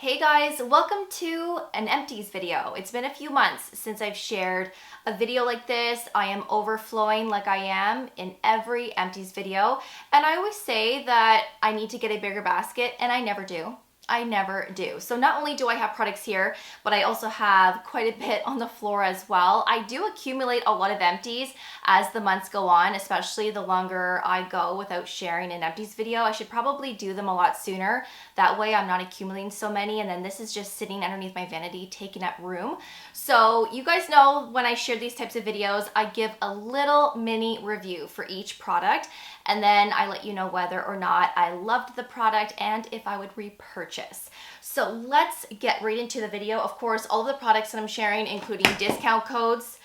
Hey guys, welcome to an Empties video. It's been a few months since I've shared a video like this. I am overflowing like I am in every Empties video, and I always say that I need to get a bigger basket, and I never do. I never do. So not only do I have products here, but I also have quite a bit on the floor as well. I do accumulate a lot of empties as the months go on, especially the longer I go without sharing an empties video. I should probably do them a lot sooner. That way I'm not accumulating so many, and then this is just sitting underneath my vanity taking up room. So you guys know when I share these types of videos, I give a little mini review for each product, and then I let you know whether or not I loved the product and if I would repurchase. So let's get right into the video. Of course, all of the products that I'm sharing, including discount codes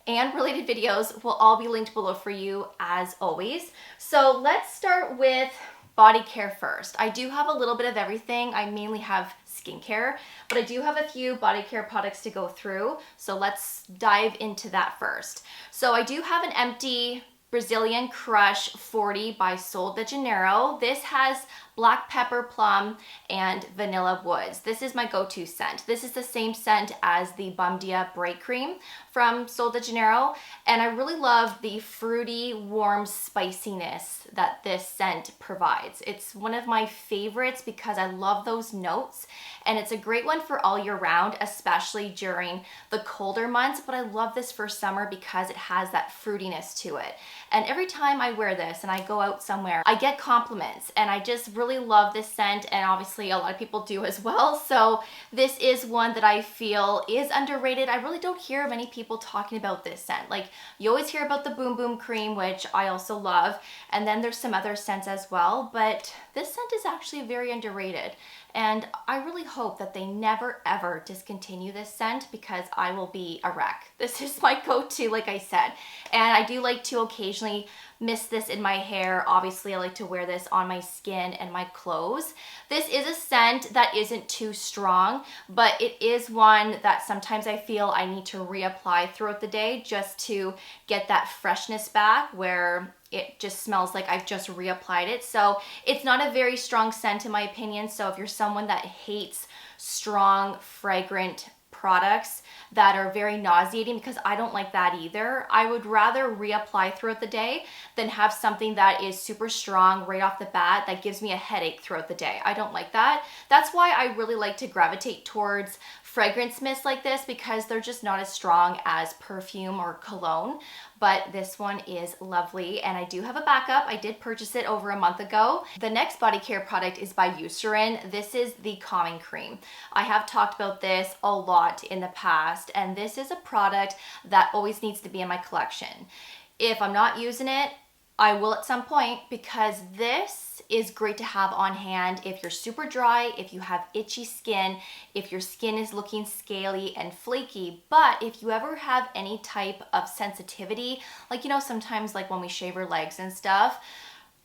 and related videos, will all be linked below for you as always. So let's start with body care first. I do have a little bit of everything. I mainly have skincare, but I do have a few body care products to go through. So let's dive into that first. So I do have an empty Brazilian Crush 40 by Sol de Janeiro. This has black pepper plum and vanilla woods. This is my go-to scent. This is the same scent as the Bum Dia Break Cream from Sol de Janeiro, and I really love the fruity, warm spiciness that this scent provides. It's one of my favorites because I love those notes, and it's a great one for all year round, especially during the colder months, but I love this for summer because it has that fruitiness to it. And every time I wear this and I go out somewhere, I get compliments, and I just really love this scent, and obviously a lot of people do as well. So this is one that I feel is underrated. I really don't hear many people talking about this scent. Like, you always hear about the Boom Boom Cream, which I also love, and then there's some other scents as well, but this scent is actually very underrated. And I really hope that they never ever discontinue this scent because I will be a wreck. This is my go-to, like I said. And I do like to occasionally mist this in my hair. Obviously, I like to wear this on my skin and my clothes. This is a scent that isn't too strong, but it is one that sometimes I feel I need to reapply throughout the day just to get that freshness back where it just smells like I've just reapplied it. So it's not a very strong scent in my opinion. So if you're someone that hates strong, fragrant products that are very nauseating, because I don't like that either, I would rather reapply throughout the day than have something that is super strong right off the bat that gives me a headache throughout the day. I don't like that. That's why I really like to gravitate towards fragrance mists like this, because they're just not as strong as perfume or cologne. But this one is lovely, and I do have a backup. I did purchase it over a month ago. The next body care product is by Eucerin. This is the calming cream. I have talked about this a lot in the past, and this is a product that always needs to be in my collection. If I'm not using it, I will at some point, because this is great to have on hand if you're super dry, if you have itchy skin, if your skin is looking scaly and flaky. But if you ever have any type of sensitivity, like, you know, sometimes like when we shave our legs and stuff,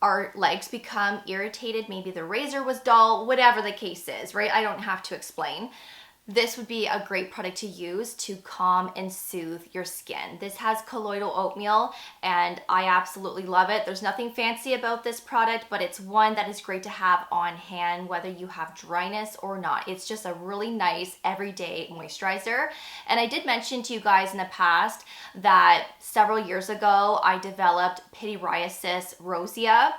our legs become irritated, maybe the razor was dull, whatever the case is, right? I don't have to explain. This would be a great product to use to calm and soothe your skin. This has colloidal oatmeal, and I absolutely love it. There's nothing fancy about this product, but it's one that is great to have on hand whether you have dryness or not. It's just a really nice everyday moisturizer. And I did mention to you guys in the past that several years ago I developed pityriasis rosea.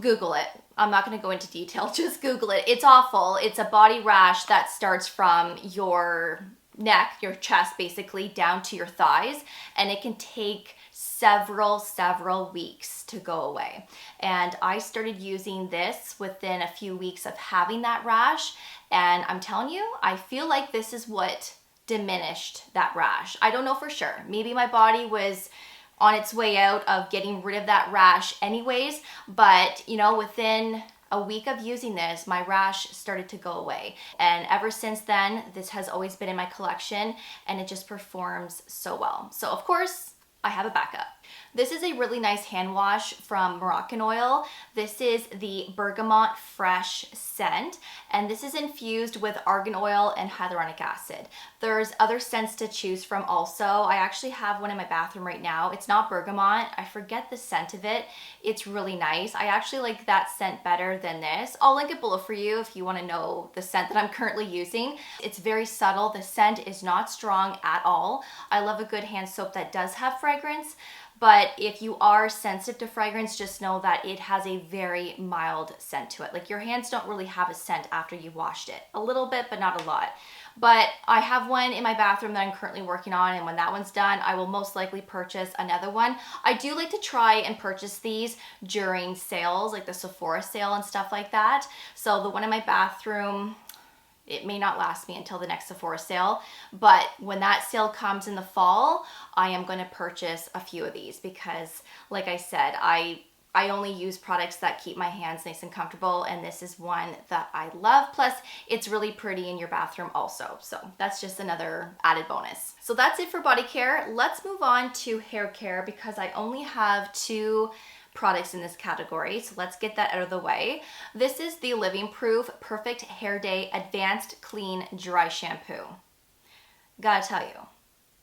Google it. I'm not going to go into detail, just Google it. It's awful. It's a body rash that starts from your neck, your chest basically, down to your thighs, and it can take several weeks to go away. And I started using this within a few weeks of having that rash, and I'm telling you, I feel like this is what diminished that rash. I don't know for sure. Maybe my body was on its way out of getting rid of that rash anyways, but you know, within a week of using this, my rash started to go away. And ever since then, this has always been in my collection, and it just performs so well. So of course, I have a backup. This is a really nice hand wash from Moroccan Oil. This is the Bergamot Fresh scent, and this is infused with argan oil and hyaluronic acid. There's other scents to choose from also. I actually have one in my bathroom right now. It's not bergamot. I forget the scent of it. It's really nice. I actually like that scent better than this. I'll link it below for you if you want to know the scent that I'm currently using. It's very subtle. The scent is not strong at all. I love a good hand soap that does have fragrance. But if you are sensitive to fragrance, just know that it has a very mild scent to it. Like your hands don't really have a scent after you washed it. A little bit, but not a lot. But I have one in my bathroom that I'm currently working on, and when that one's done, I will most likely purchase another one. I do like to try and purchase these during sales, like the Sephora sale and stuff like that. So the one in my bathroom, it may not last me until the next Sephora sale, but when that sale comes in the fall, I am going to purchase a few of these because, like I said, I only use products that keep my hands nice and comfortable, and this is one that I love. Plus, it's really pretty in your bathroom also, so that's just another added bonus. So that's it for body care. Let's move on to hair care because I only have 2 products in this category, so let's get that out of the way. This is the Living Proof Perfect Hair Day Advanced Clean Dry Shampoo. Gotta tell you,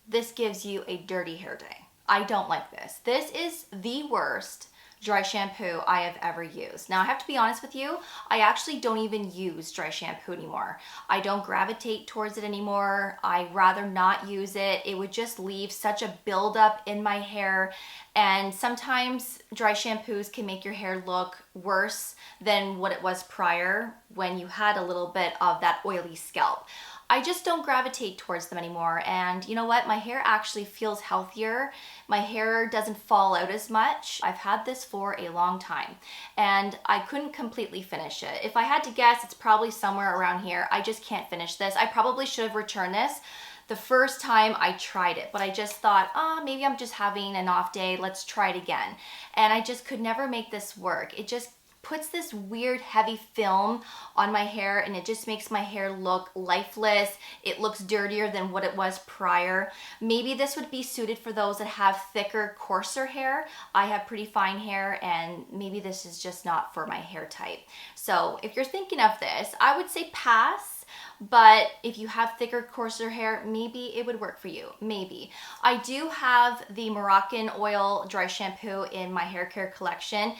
this gives you a dirty hair day. I don't like this. This is the worst dry shampoo I have ever used. Now I have to be honest with you, I actually don't even use dry shampoo anymore. I don't gravitate towards it anymore. I rather not use it. It would just leave such a buildup in my hair, and sometimes dry shampoos can make your hair look worse than what it was prior when you had a little bit of that oily scalp. I just don't gravitate towards them anymore, and you know what? My hair actually feels healthier. My hair doesn't fall out as much. I've had this for a long time, and I couldn't completely finish it. If I had to guess, it's probably somewhere around here. I just can't finish this. I probably should have returned this the first time I tried it, but I just thought, maybe I'm just having an off day. Let's try it again. And I just could never make this work. It just puts this weird heavy film on my hair, and it just makes my hair look lifeless. It looks dirtier than what it was prior. Maybe this would be suited for those that have thicker, coarser hair. I have pretty fine hair, and maybe this is just not for my hair type. So if you're thinking of this, I would say pass. But if you have thicker, coarser hair, maybe it would work for you. Maybe. I do have the Moroccan Oil dry shampoo in my hair care collection.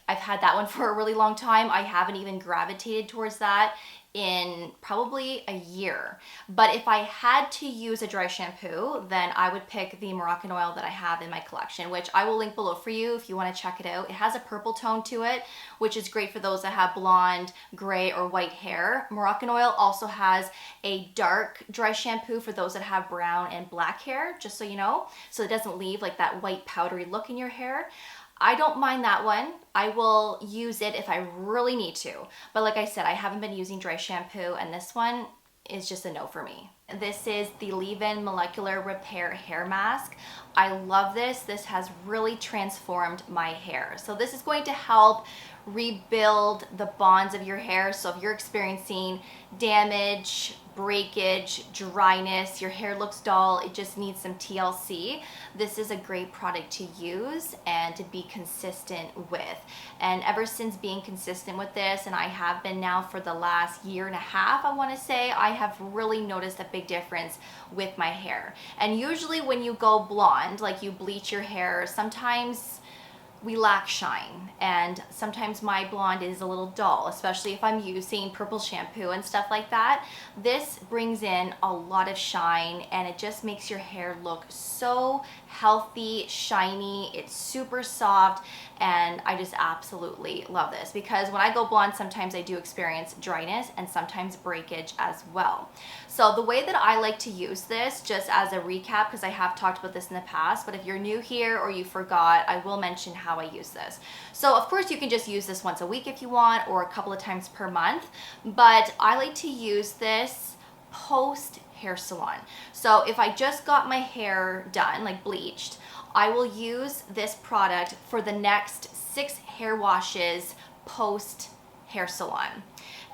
I've had that one for a really long time. I haven't even gravitated towards that in probably a year. But if I had to use a dry shampoo, then I would pick the Moroccan Oil that I have in my collection, which I will link below for you if you want to check it out. It has a purple tone to it, which is great for those that have blonde, gray, or white hair. Moroccan Oil also has a dark dry shampoo for those that have brown and black hair, just so you know, so it doesn't leave like that white powdery look in your hair. I don't mind that one. I will use it if I really need to. But like I said, I haven't been using dry shampoo, and this one is just a no for me. This is the Leave-In Molecular Repair Hair Mask. I love this. This has really transformed my hair. So this is going to help rebuild the bonds of your hair. So if you're experiencing damage, breakage, dryness, your hair looks dull, it just needs some TLC, this is a great product to use and to be consistent with. And ever since being consistent with this, and I have been now for the last year and a half, I want to say, I have really noticed a big difference with my hair. And usually when you go blonde, like you bleach your hair, sometimes we lack shine, and sometimes my blonde is a little dull, especially if I'm using purple shampoo and stuff like that. This brings in a lot of shine, and it just makes your hair look so healthy, shiny. It's super soft, and I just absolutely love this because when I go blonde, sometimes I do experience dryness and sometimes breakage as well. So the way that I like to use this, just as a recap, because I have talked about this in the past, but if you're new here or you forgot, I will mention how I use this. So of course you can just use this once a week if you want, or a couple of times per month, but I like to use this post hair salon. So if I just got my hair done, like bleached, I will use this product for the next 6 hair washes post hair salon.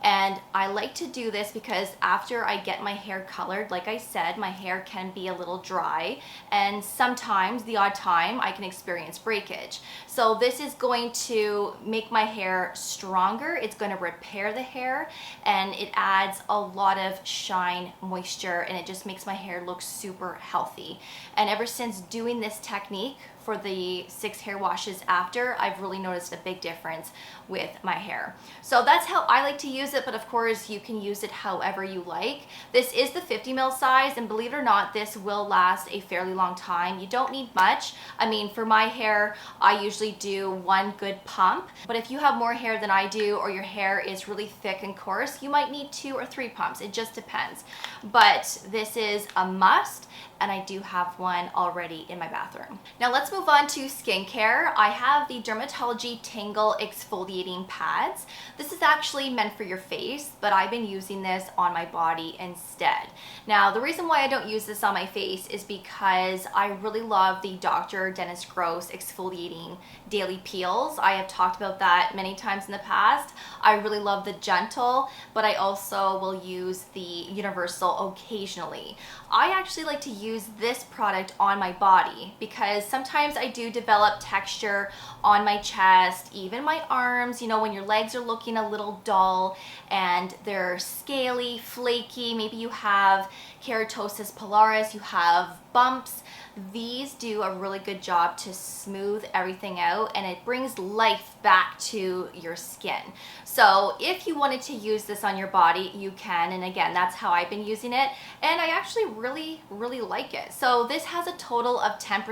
And I like to do this because after I get my hair colored, like I said, my hair can be a little dry, and sometimes, the odd time, I can experience breakage. So this is going to make my hair stronger, it's going to repair the hair, and it adds a lot of shine, moisture, and it just makes my hair look super healthy. And ever since doing this technique for the 6 hair washes after, I've really noticed a big difference with my hair. So that's how I like to use it, but of course you can use it however you like. This is the 50 ml size, and believe it or not, this will last a fairly long time. You don't need much. I mean, for my hair, I usually do 1 good pump, but if you have more hair than I do, or your hair is really thick and coarse, you might need 2 or 3 pumps. It just depends. But this is a must, and I do have one already in my bathroom. Now let's move on to skincare. I have the Dermatology Tangle Exfoliating Pads. This is actually meant for your face, but I've been using this on my body instead. Now the reason why I don't use this on my face is because I really love the Dr. Dennis Gross Exfoliating Daily Peels. I have talked about that many times in the past. I really love the gentle, but I also will use the universal occasionally. I actually like to use this product on my body because sometimes I do develop texture on my chest, even my arms, you know, when your legs are looking a little dull and they're scaly, flaky, maybe you have keratosis pilaris, you have bumps. These do a really good job to smooth everything out, and it brings life back to your skin. So if you wanted to use this on your body, you can, and again, that's how I've been using it, and I actually really like it. So this has a total of 10%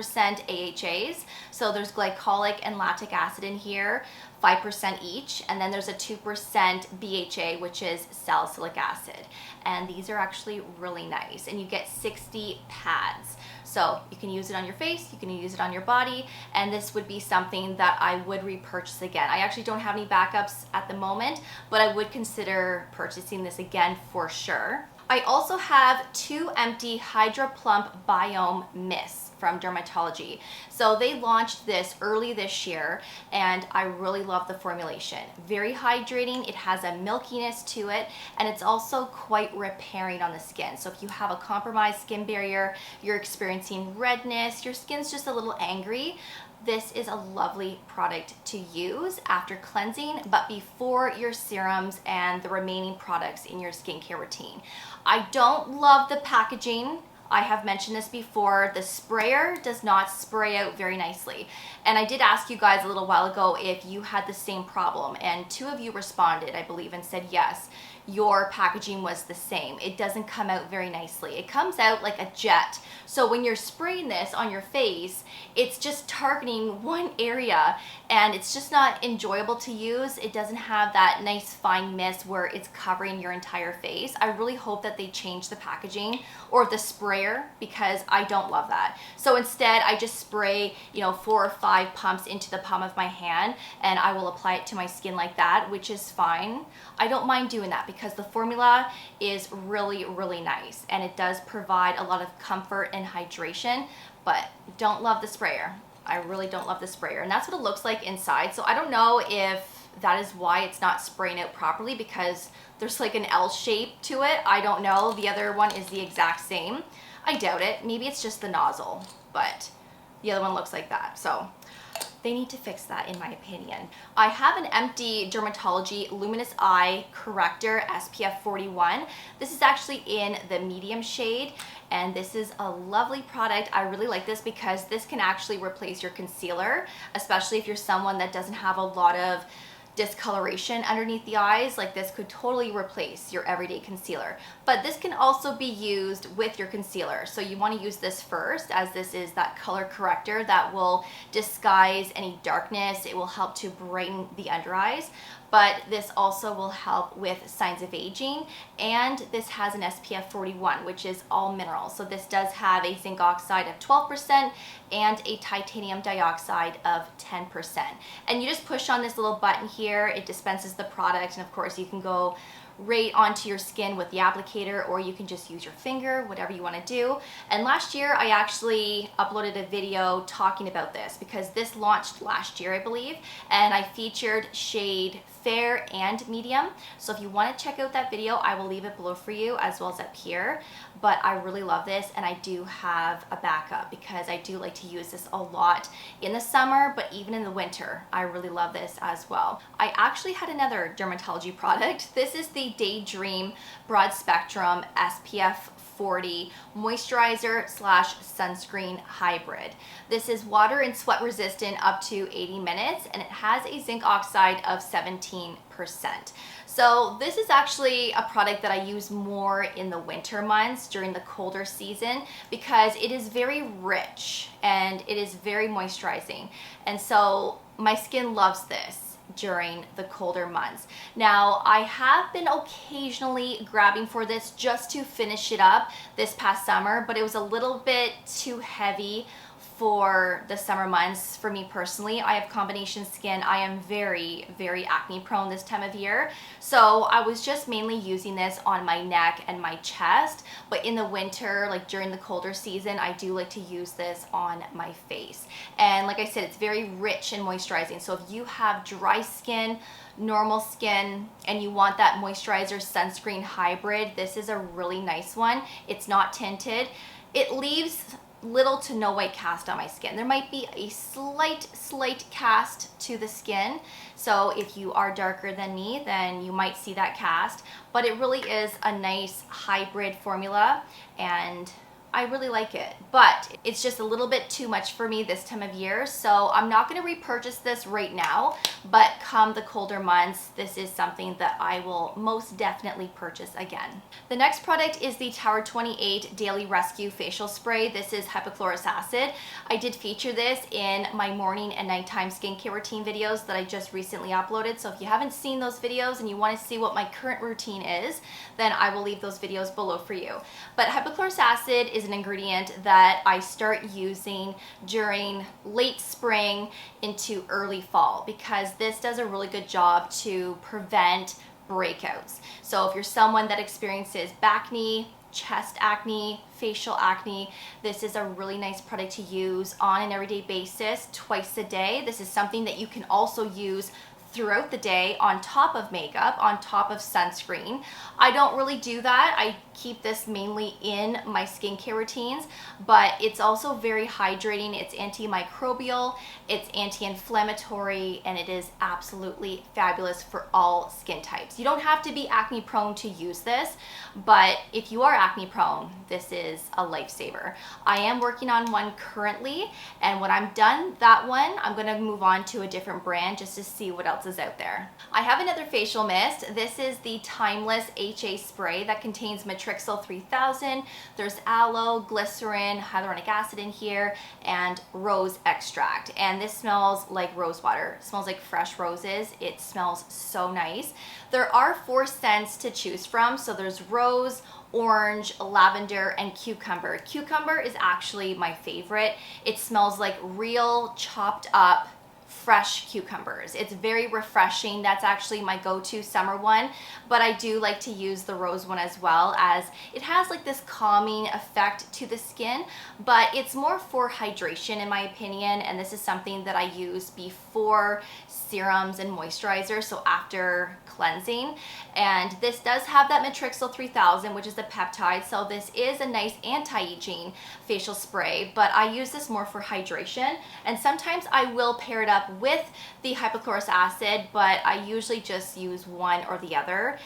AHAs, so there's glycolic and lactic acid in here, 5% each, and then there's a 2% BHA, which is salicylic acid. And these are actually really nice, and you get 60 pads. So you can use it on your face, you can use it on your body, and this would be something that I would repurchase again. I actually don't have any backups at the moment, but I would consider purchasing this again for sure. I also have 2 empty Hydra Plump Biome Mists from Dermatology. So they launched this early this year, and I really love the formulation. Very hydrating, it has a milkiness to it, and it's also quite repairing on the skin. So if you have a compromised skin barrier, you're experiencing redness, your skin's just a little angry, this is a lovely product to use after cleansing, but before your serums and the remaining products in your skincare routine. I don't love the packaging. I have mentioned this before, the sprayer does not spray out very nicely. And I did ask you guys a little while ago if you had the same problem, and 2 of you responded, I believe, and said yes, your packaging was the same. It doesn't come out very nicely. It comes out like a jet. So when you're spraying this on your face, it's just targeting one area, and it's just not enjoyable to use. It doesn't have that nice fine mist where it's covering your entire face. I really hope that they change the packaging or the sprayer, because I don't love that. So instead, I just spray, 4 or 5 pumps into the palm of my hand, and I will apply it to my skin like that, which is fine. I don't mind doing that because the formula is really nice, and it does provide a lot of comfort and hydration, but don't love the sprayer. I really don't love the sprayer, and that's what it looks like inside. So I don't know if that is why it's not spraying out properly, because there's like an L shape to it. I don't know. The other one is the exact same. I doubt it. Maybe it's just the nozzle, but the other one looks like that. So they need to fix that, in my opinion. I have an empty Dermatology Luminous Eye Corrector SPF 41. This is actually in the medium shade, and this is a lovely product. I really like this because this can actually replace your concealer, especially if you're someone that doesn't have a lot of discoloration underneath the eyes. Like, this could totally replace your everyday concealer, but this can also be used with your concealer. So you want to use this first, as this is that color corrector that will disguise any darkness. It will help to brighten the under eyes, but this also will help with signs of aging, and this has an SPF 41, which is all mineral. So this does have a zinc oxide of 12% and a titanium dioxide of 10%. And you just push on this little button here, it dispenses the product, and of course you can go right onto your skin with the applicator, or you can just use your finger, whatever you want to do. And last year I actually uploaded a video talking about this because this launched last year, I believe, and I featured shade fair and medium. So if you want to check out that video, I will leave it below for you as well as up here. But I really love this, and I do have a backup because I do like to use this a lot in the summer, but even in the winter, I really love this as well. I actually had another dermatology product. This is the Daydream Broad Spectrum SPF 40 moisturizer slash sunscreen hybrid. This is water and sweat resistant up to 80 minutes, and it has a zinc oxide of 17%. So this is actually a product that I use more in the winter months during the colder season because it is very rich and it is very moisturizing. And so my skin loves this during the colder months. Now, I have been occasionally grabbing for this just to finish it up this past summer, but it was a little bit too heavy for the summer months for me personally. I have combination skin. I am very, very acne prone this time of year. So I was just mainly using this on my neck and my chest. But in the winter, like during the colder season, I do like to use this on my face. And like I said, it's very rich and moisturizing. So if you have dry skin, normal skin, and you want that moisturizer sunscreen hybrid, this is a really nice one. It's not tinted. It leaves little to no white cast on my skin. There might be a slight cast to the skin. So if you are darker than me, then you might see that cast, but it really is a nice hybrid formula, and I really like it, but it's just a little bit too much for me this time of year. So I'm not going to repurchase this right now, but come the colder months, this is something that I will most definitely purchase again. The next product is the Tower 28 Daily Rescue Facial Spray. This is hypochlorous acid. I did feature this in my morning and nighttime skincare routine videos that I just recently uploaded. So if you haven't seen those videos and you want to see what my current routine is, then I will leave those videos below for you. But hypochlorous acid is an ingredient that I start using during late spring into early fall because this does a really good job to prevent breakouts. So if you're someone that experiences acne, chest acne, facial acne, this is a really nice product to use on an everyday basis twice a day. This is something that you can also use throughout the day on top of makeup, on top of sunscreen. I don't really do that. I keep this mainly in my skincare routines, but it's also very hydrating. It's antimicrobial, it's anti-inflammatory, and it is absolutely fabulous for all skin types. You don't have to be acne prone to use this, but if you are acne prone, this is a lifesaver. I am working on one currently, and when I'm done that one, I'm gonna move on to a different brand just to see what else is out there. I have another facial mist. This is the Timeless HA Spray that contains Matrixyl 3000. There's aloe, glycerin, hyaluronic acid in here, and rose extract. And this smells like rose water. It smells like fresh roses. It smells so nice. There are 4 scents to choose from. So there's rose, orange, lavender, and cucumber. Cucumber is actually my favorite. It smells like real chopped up fresh cucumbers. It's very refreshing. That's actually my go-to summer one, but I do like to use the rose one as well, as it has like this calming effect to the skin, but it's more for hydration in my opinion, and this is something that I use before serums and moisturizer, so after cleansing. And this does have that Matrixyl 3000, which is the peptide, so this is a nice anti-aging facial spray, but I use this more for hydration, and sometimes I will pair it up with the hypochlorous acid, but I usually just use one or the other.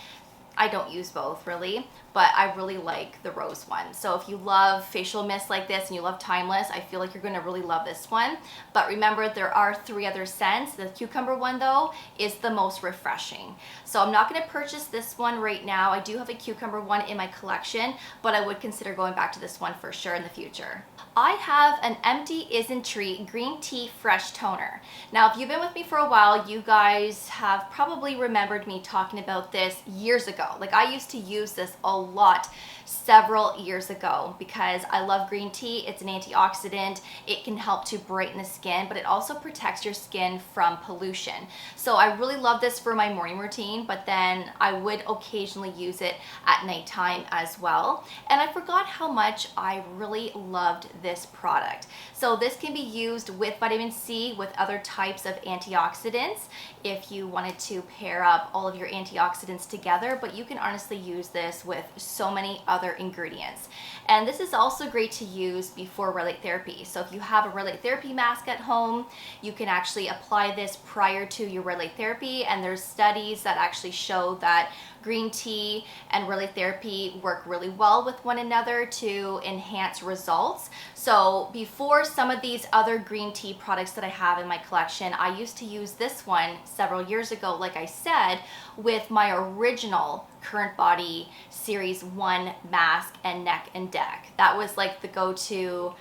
I don't use both really, but I really like the rose one. So if you love facial mist like this and you love Timeless, I feel like you're gonna really love this one. But remember, there are 3 other scents. The cucumber one though is the most refreshing. So I'm not gonna purchase this one right now. I do have a cucumber one in my collection, but I would consider going back to this one for sure in the future. I have an Empty Isn't Treat Green Tea Fresh Toner. Now, if you've been with me for a while, you guys have probably remembered me talking about this years ago. Like I used to use this a lot several years ago because I love green tea. It's an antioxidant. It can help to brighten the skin, but it also protects your skin from pollution. So I really love this for my morning routine, but then I would occasionally use it at nighttime as well. And I forgot how much I really loved this product. So this can be used with vitamin C, with other types of antioxidants if you wanted to pair up all of your antioxidants together, but you can honestly use this with so many other ingredients. And this is also great to use before red light therapy. So if you have a red light therapy mask at home, you can actually apply this prior to your red light therapy, and there's studies that actually show that green tea and red light therapy work really well with one another to enhance results. So before some of these other green tea products that I have in my collection, I used to use this one several years ago, like I said, with my original Current Body Series 1 mask and neck and deck. That was like the go-to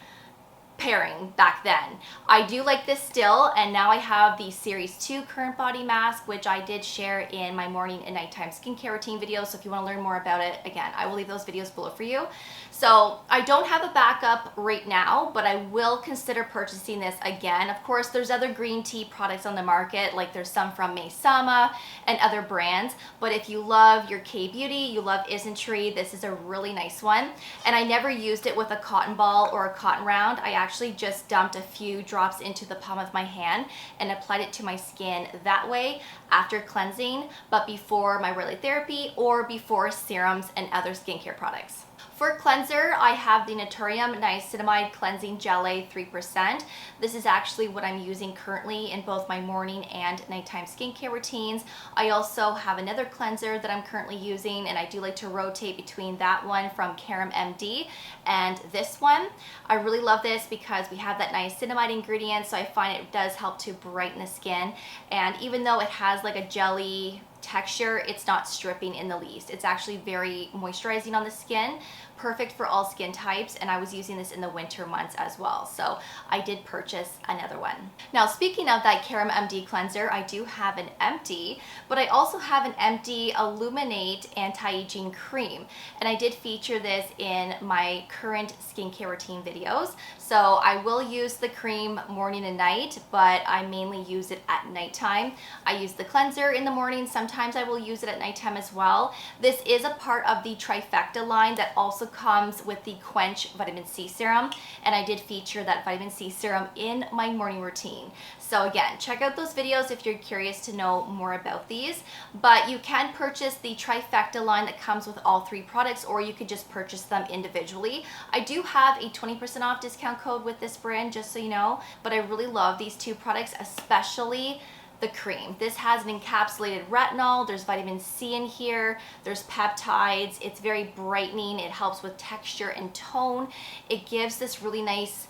pairing back then. I do like this still, and now I have the Series 2 Current Body Mask, which I did share in my morning and nighttime skincare routine video. So if you want to learn more about it, again, I will leave those videos below for you. So I don't have a backup right now, but I will consider purchasing this again. Of course, there's other green tea products on the market, like there's some from Maysama and other brands, but if you love your K-Beauty, you love Isntree, this is a really nice one. And I never used it with a cotton ball or a cotton round. I actually just dumped a few drops into the palm of my hand and applied it to my skin that way after cleansing, but before my red light therapy or before serums and other skincare products. For cleanser, I have the Naturium Niacinamide Cleansing Gelée 3%. This is actually what I'm using currently in both my morning and nighttime skincare routines. I also have another cleanser that I'm currently using, and I do like to rotate between that one from Serum MD and this one. I really love this because we have that niacinamide ingredient, so I find it does help to brighten the skin. And even though it has like a jelly texture, it's not stripping in the least. It's actually very moisturizing on the skin, perfect for all skin types, and I was using this in the winter months as well, so I did purchase another one. Now, speaking of that Serum MD cleanser, I do have an Empty, but I also have an Empty Illuminate Anti-Aging Cream, and I did feature this in my current skincare routine videos. So I will use the cream morning and night, but I mainly use it at nighttime. I use the cleanser in the morning. Sometimes I will use it at nighttime as well. This is a part of the Trifecta line that also comes with the Quench Vitamin C Serum, and I did feature that Vitamin C Serum in my morning routine. So again, check out those videos if you're curious to know more about these, but you can purchase the Trifecta line that comes with all three products, or you could just purchase them individually. I do have a 20% off discount code with this brand, just so you know, but I really love these two products, especially the cream. This has an encapsulated retinol, there's vitamin C in here, there's peptides, it's very brightening, it helps with texture and tone, it gives this really nice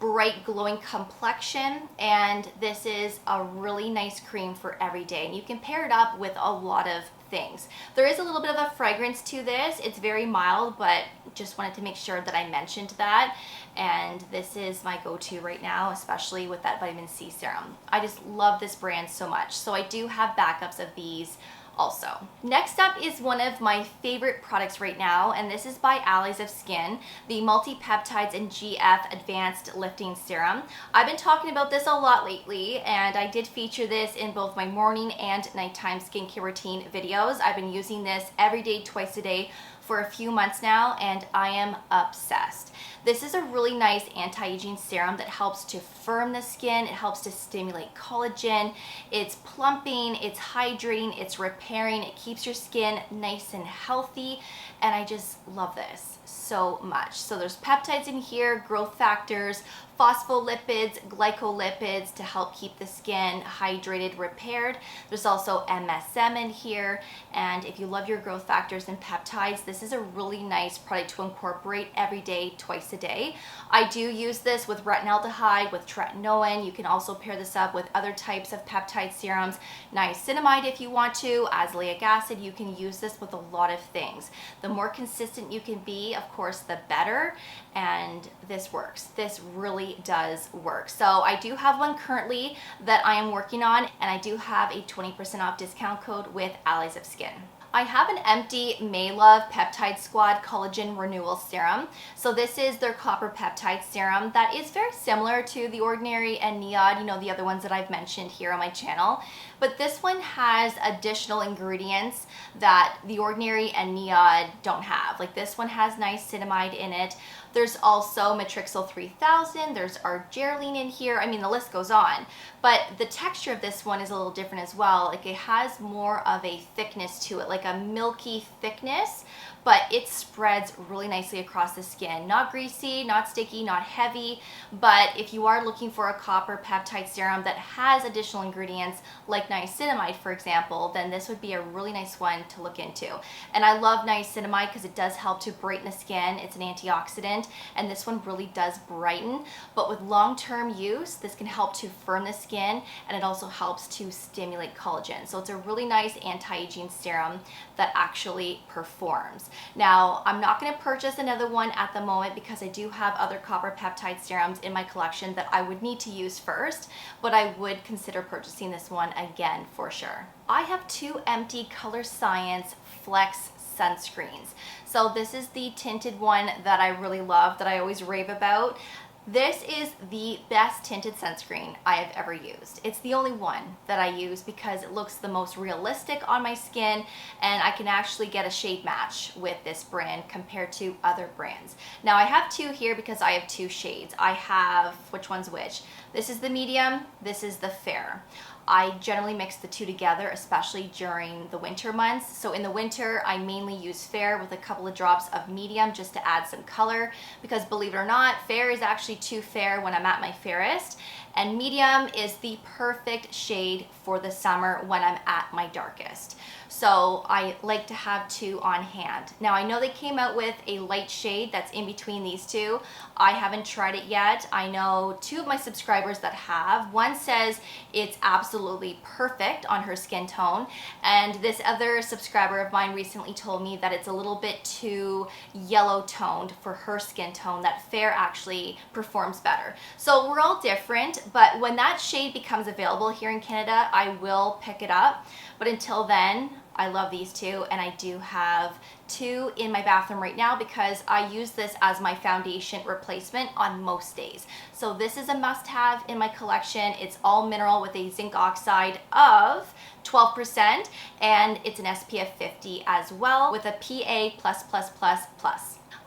bright glowing complexion, and this is a really nice cream for every day, and you can pair it up with a lot of things. There is a little bit of a fragrance to this. It's very mild, but just wanted to make sure that I mentioned that. And this is my go-to right now, especially with that vitamin C serum. I just love this brand so much. So I do have backups of these also. Next up is one of my favorite products right now, and this is by Allies of Skin, the Multi-Peptides and GF Advanced Lifting Serum. I've been talking about this a lot lately, and I did feature this in both my morning and nighttime skincare routine videos. I've been using this every day, twice a day, for a few months now, and I am obsessed. This is a really nice anti-aging serum that helps to firm the skin, it helps to stimulate collagen, it's plumping, it's hydrating, it's repairing, it keeps your skin nice and healthy, and I just love this so much. So there's peptides in here, growth factors, phospholipids, glycolipids to help keep the skin hydrated, repaired. There's also MSM in here, and if you love your growth factors and peptides, this is a really nice product to incorporate every day, twice a day. I do use this with retinaldehyde, with tretinoin. You can also pair this up with other types of peptide serums, niacinamide if you want to, azelaic acid. You can use this with a lot of things. The more consistent you can be, of course, the better, and this works. This really does work. So I do have one currently that I am working on, and I do have a 20% off discount code with Allies of Skin. I have an Empty Maylove Peptide Squad Collagen Renewal Serum. So this is their copper peptide serum that is very similar to the Ordinary and Neod, you know, the other ones that I've mentioned here on my channel. But this one has additional ingredients that the Ordinary and Neod don't have. Like this one has niacinamide in it. There's also Matrixyl 3000, there's argireline in here. I mean, the list goes on. But the texture of this one is a little different as well. Like it has more of a thickness to it, like a milky thickness, but it spreads really nicely across the skin. Not greasy, not sticky, not heavy, but if you are looking for a copper peptide serum that has additional ingredients like niacinamide, for example, then this would be a really nice one to look into. And I love niacinamide because it does help to brighten the skin. It's an antioxidant, and this one really does brighten. But with long-term use, this can help to firm the skin, and it also helps to stimulate collagen. So it's a really nice anti-aging serum that actually performs. Now, I'm not going to purchase another one at the moment because I do have other copper peptide serums in my collection that I would need to use first, but I would consider purchasing this one again for sure. I have two Empty Color Science Flex sunscreens. So this is the tinted one that I really love, that I always rave about. This is the best tinted sunscreen I have ever used. It's the only one that I use because it looks the most realistic on my skin, and I can actually get a shade match with this brand compared to other brands. Now I have two here because I have two shades. I have, which one's which? This is the medium, this is the fair. I generally mix the two together, especially during the winter months. So in the winter, I mainly use fair with a couple of drops of medium just to add some color, because believe it or not, fair is actually too fair when I'm at my fairest, and medium is the perfect shade for the summer when I'm at my darkest. So I like to have two on hand. Now I know they came out with a light shade that's in between these two. I haven't tried it yet. I know two of my subscribers that have. One says it's absolutely perfect on her skin tone, and this other subscriber of mine recently told me that it's a little bit too yellow toned for her skin tone, that fair actually performs better. So we're all different, but when that shade becomes available here in Canada, I will pick it up. But until then, I love these two, and I do have two in my bathroom right now because I use this as my foundation replacement on most days. So this is a must-have in my collection. It's all mineral with a zinc oxide of 12%, and it's an SPF 50 as well with a PA++++.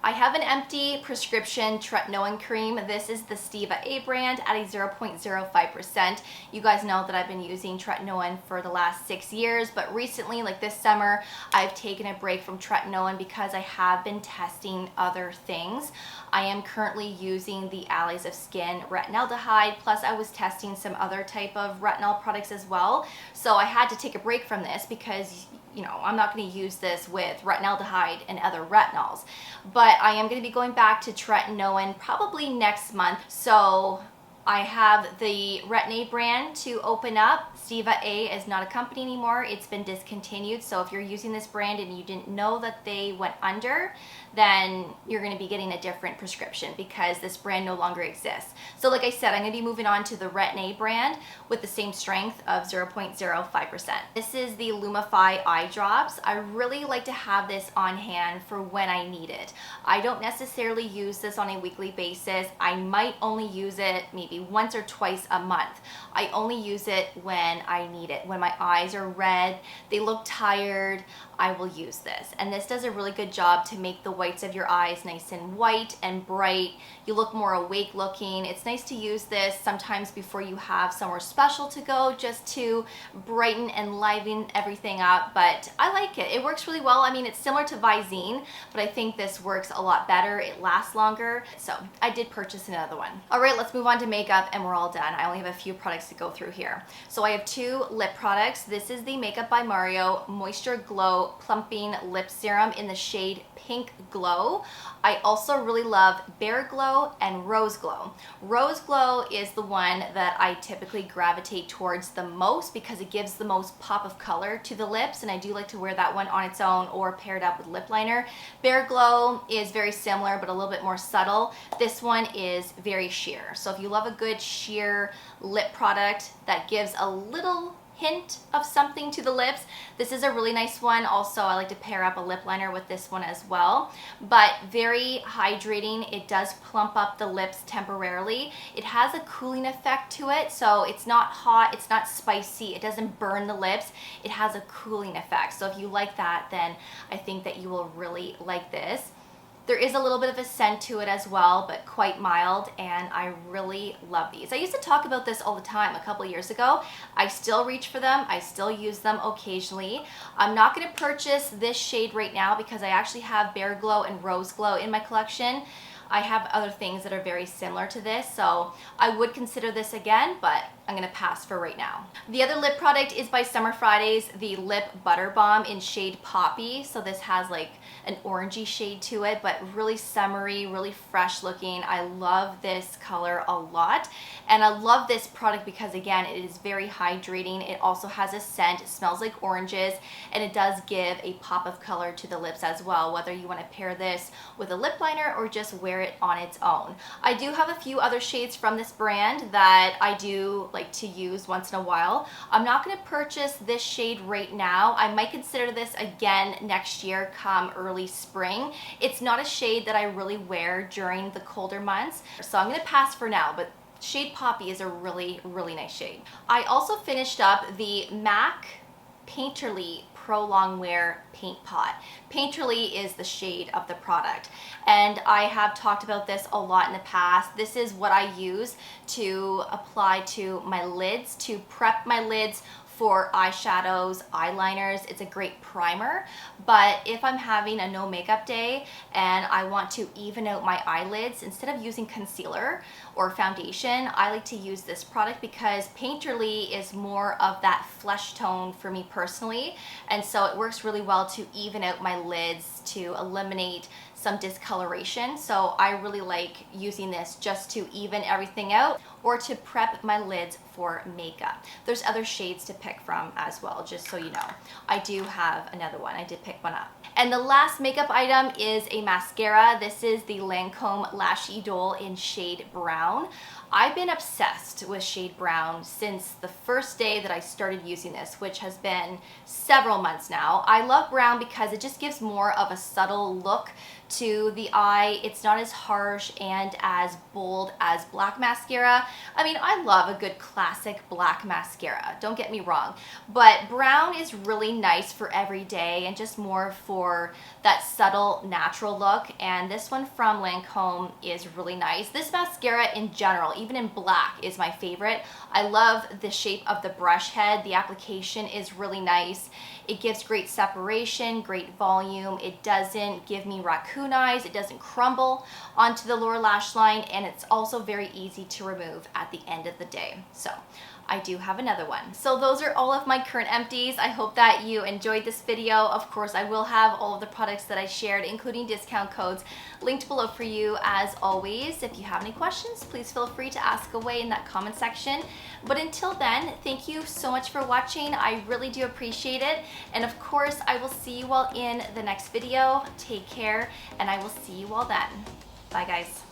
I have an Empty prescription tretinoin cream. This is the Stieva-A brand at a 0.05%. You guys know that I've been using tretinoin for the last 6 years, but recently, like this summer, I've taken a break from tretinoin because I have been testing other things. I am currently using the Allies of Skin retinaldehyde, plus I was testing some other type of retinol products as well. So I had to take a break from this because, you know, I'm not going to use this with retinaldehyde and other retinols. But I am going to be going back to tretinoin probably next month. So I have the Retin-A brand to open up. Stieva-A is not a company anymore. It's been discontinued. So if you're using this brand and you didn't know that they went under, then you're going to be getting a different prescription because this brand no longer exists. So like I said, I'm going to be moving on to the Retin-A brand with the same strength of 0.05%. This is the Lumify eye drops. I really like to have this on hand for when I need it. I don't necessarily use this on a weekly basis. I might only use it maybe once or twice a month. I only use it when I need it. When my eyes are red, they look tired, I will use this. And this does a really good job to make the whites of your eyes nice and white and bright. You look more awake looking. It's nice to use this sometimes before you have somewhere special to go, just to brighten and liven everything up. But I like it. It works really well. I mean, it's similar to Visine, but I think this works a lot better. It lasts longer. So I did purchase another one. All right, let's move on to makeup and we're all done. I only have a few products to go through here. So I have two lip products. This is the Makeup by Mario Moisture Glow Plumping Lip Serum in the shade Pink Glow. I also really love Bare Glow and Rose Glow. Rose Glow is the one that I typically gravitate towards the most because it gives the most pop of color to the lips, and I do like to wear that one on its own or paired up with lip liner. Bare Glow is very similar but a little bit more subtle. This one is very sheer. So if you love a good sheer lip product that gives a little hint of something to the lips. This is a really nice one. Also, I like to pair up a lip liner with this one as well, but very hydrating. It does plump up the lips temporarily. It has a cooling effect to it, so it's not hot, it's not spicy, it doesn't burn the lips. It has a cooling effect. So if you like that, then I think that you will really like this. There is a little bit of a scent to it as well, but quite mild, and I really love these. I used to talk about this all the time a couple years ago. I still reach for them. I still use them occasionally. I'm not going to purchase this shade right now because I actually have Bare Glow and Rose Glow in my collection. I have other things that are very similar to this, so I would consider this again, but I'm gonna pass for right now. The other lip product is by Summer Fridays, the Lip Butter Balm in shade Poppy. So this has like an orangey shade to it, but really summery, really fresh looking. I love this color a lot, and I love this product because again, it is very hydrating. It also has a scent, it smells like oranges, and it does give a pop of color to the lips as well, whether you want to pair this with a lip liner or just wear it on its own. I do have a few other shades from this brand that I do like to use once in a while. I'm not going to purchase this shade right now. I might consider this again next year come early spring. It's not a shade that I really wear during the colder months, so I'm going to pass for now, but shade Poppy is a really, really nice shade. I also finished up the MAC Painterly Pro Longwear Paint Pot. Painterly is the shade of the product, and I have talked about this a lot in the past. This is what I use to apply to my lids, to prep my lids for eyeshadows, eyeliners. It's a great primer, but if I'm having a no makeup day and I want to even out my eyelids, instead of using concealer or foundation, I like to use this product because Painterly is more of that flesh tone for me personally, and so it works really well to even out my lids, to eliminate some discoloration. So I really like using this just to even everything out or to prep my lids for makeup. There's other shades to pick from as well, just so you know. I do have another one. I did pick one up. And the last makeup item is a mascara. This is the Lancome Lash Idole in shade Brown. I've been obsessed with shade Brown since the first day that I started using this, which has been several months now. I love brown because it just gives more of a subtle look to the eye. It's not as harsh and as bold as black mascara. I mean, I love a good classic black mascara, don't get me wrong, but brown is really nice for every day and just more for that subtle natural look, and this one from Lancome is really nice. This mascara in general, even in black, is my favorite. I love the shape of the brush head. The application is really nice. It gives great separation, great volume. It doesn't give me raccoon eyes. It doesn't crumble onto the lower lash line, and it's also very easy to remove at the end of the day. So I do have another one. So those are all of my current empties. I hope that you enjoyed this video. Of course, I will have all of the products that I shared, including discount codes, linked below for you as always. If you have any questions, please feel free to ask away in that comment section. But until then, thank you so much for watching. I really do appreciate it. And of course, I will see you all in the next video. Take care, and I will see you all then. Bye, guys.